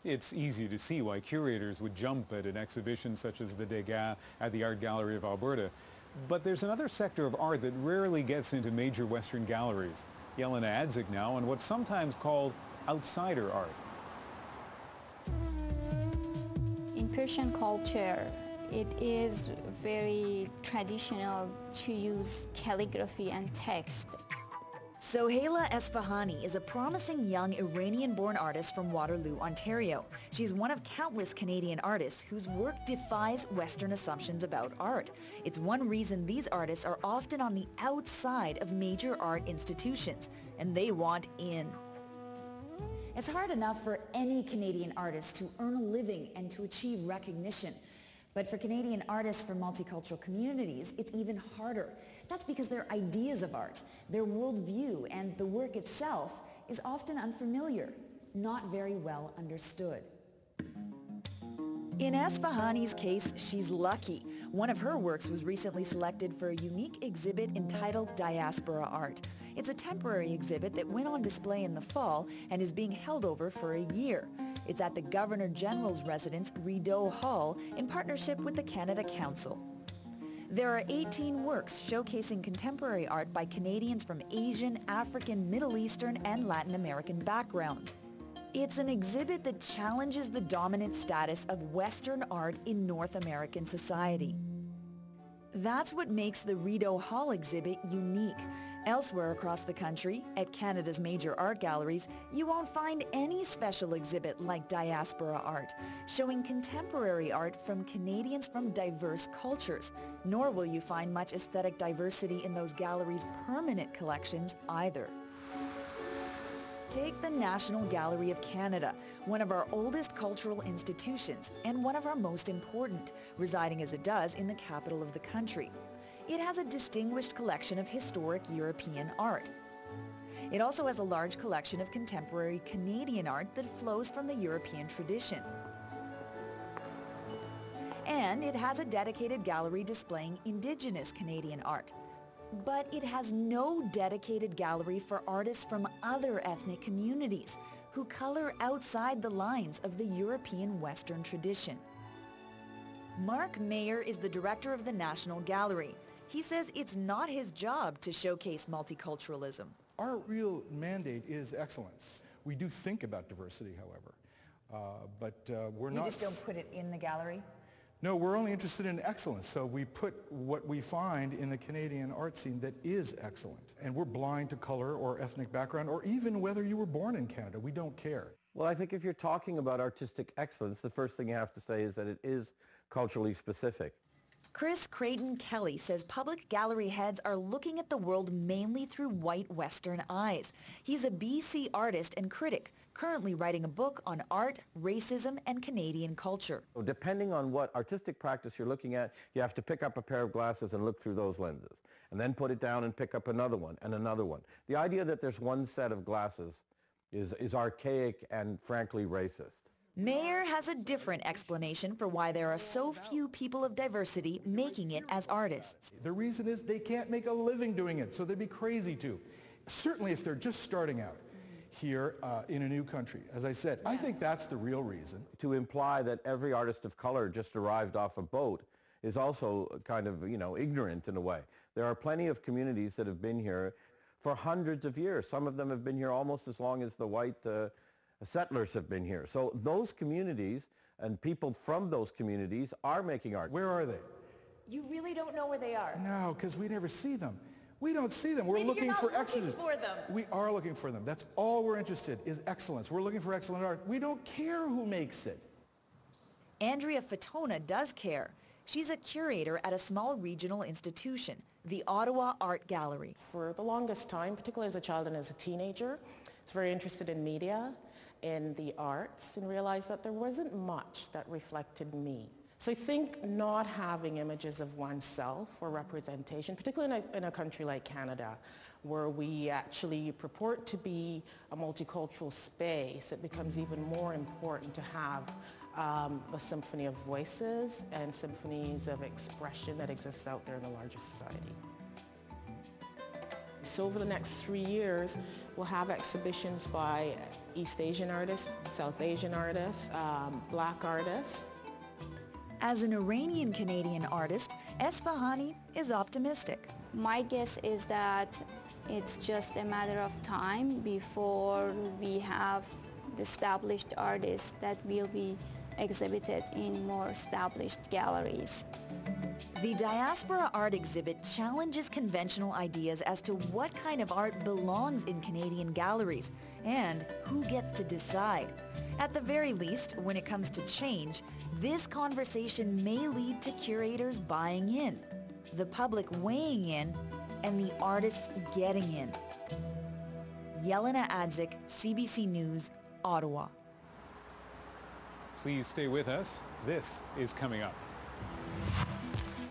It's easy to see why curators would jump at an exhibition such as the Degas at the Art Gallery of Alberta. But there's another sector of art that rarely gets into major Western galleries. Jelena Adzik now on what's sometimes called outsider art. In Persian culture, it is very traditional to use calligraphy and text. Sohaila Esfahani is a promising young Iranian-born artist from Waterloo, Ontario. She's one of countless Canadian artists whose work defies Western assumptions about art. It's one reason these artists are often on the outside of major art institutions, and they want in. It's hard enough for any Canadian artist to earn a living and to achieve recognition. But for Canadian artists from multicultural communities, it's even harder. That's because their ideas of art, their worldview, and the work itself is often unfamiliar, not very well understood. In Esfahani's case, she's lucky. One of her works was recently selected for a unique exhibit entitled Diaspora Art. It's a temporary exhibit that went on display in the fall and is being held over for a year. It's at the Governor General's residence, Rideau Hall, in partnership with the Canada Council. There are 18 works showcasing contemporary art by Canadians from Asian, African, Middle Eastern, and Latin American backgrounds. It's an exhibit that challenges the dominant status of Western art in North American society. That's what makes the Rideau Hall exhibit unique. Elsewhere across the country, at Canada's major art galleries, you won't find any special exhibit like Diaspora Art, showing contemporary art from Canadians from diverse cultures. Nor will you find much aesthetic diversity in those galleries' permanent collections either. Take the National Gallery of Canada, one of our oldest cultural institutions and one of our most important, residing as it does in the capital of the country. It has a distinguished collection of historic European art. It also has a large collection of contemporary Canadian art that flows from the European tradition. And it has a dedicated gallery displaying Indigenous Canadian art. But it has no dedicated gallery for artists from other ethnic communities who color outside the lines of the European Western tradition. Mark Mayer is the director of the National Gallery. He says it's not his job to showcase multiculturalism. Our real mandate is excellence. We do think about diversity, however, but we're not... You just don't put it in the gallery? No, we're only interested in excellence, so we put what we find in the Canadian art scene that is excellent. And we're blind to color or ethnic background, or even whether you were born in Canada. We don't care. Well, I think if you're talking about artistic excellence, the first thing you have to say is that it is culturally specific. Chris Creighton Kelly says public gallery heads are looking at the world mainly through white Western eyes. He's a BC artist and critic, currently writing a book on art, racism, and Canadian culture. So depending on what artistic practice you're looking at, you have to pick up a pair of glasses and look through those lenses, and then put it down and pick up another one and another one. The idea that there's one set of glasses is archaic and frankly racist. Mayer has a different explanation for why there are so few people of diversity making it as artists. The reason is they can't make a living doing it, so they'd be crazy to. Certainly if they're just starting out here in a new country. As I said, I think that's the real reason. To imply that every artist of color just arrived off a boat is also kind of, ignorant in a way. There are plenty of communities that have been here for hundreds of years. Some of them have been here almost as long as the white settlers have been here. So those communities and people from those communities are making art. Where are they? You really don't know where they are? No, because we never see them. We don't see them. We're Maybe looking for excellence. Looking for them. We are looking for them. That's all we're interested in, is excellence. We're looking for excellent art. We don't care who makes it. Andrea Fatona does care. She's a curator at a small regional institution, the Ottawa Art Gallery. For the longest time, particularly as a child and as a teenager, I was very interested in media, in the arts, and realized that there wasn't much that reflected me. So I think not having images of oneself or representation, particularly in a country like Canada, where we actually purport to be a multicultural space, it becomes even more important to have the symphony of voices and symphonies of expression that exists out there in the larger society. So over the next 3 years, we'll have exhibitions by East Asian artists, South Asian artists, Black artists. As an Iranian-Canadian artist, Esfahani is optimistic. My guess is that it's just a matter of time before we have established artists that will be exhibited in more established galleries. The Diaspora Art exhibit challenges conventional ideas as to what kind of art belongs in Canadian galleries and who gets to decide. At the very least, when it comes to change, this conversation may lead to curators buying in, the public weighing in, and the artists getting in. Jelena Adzik, CBC News, Ottawa. Please stay with us. This is coming up.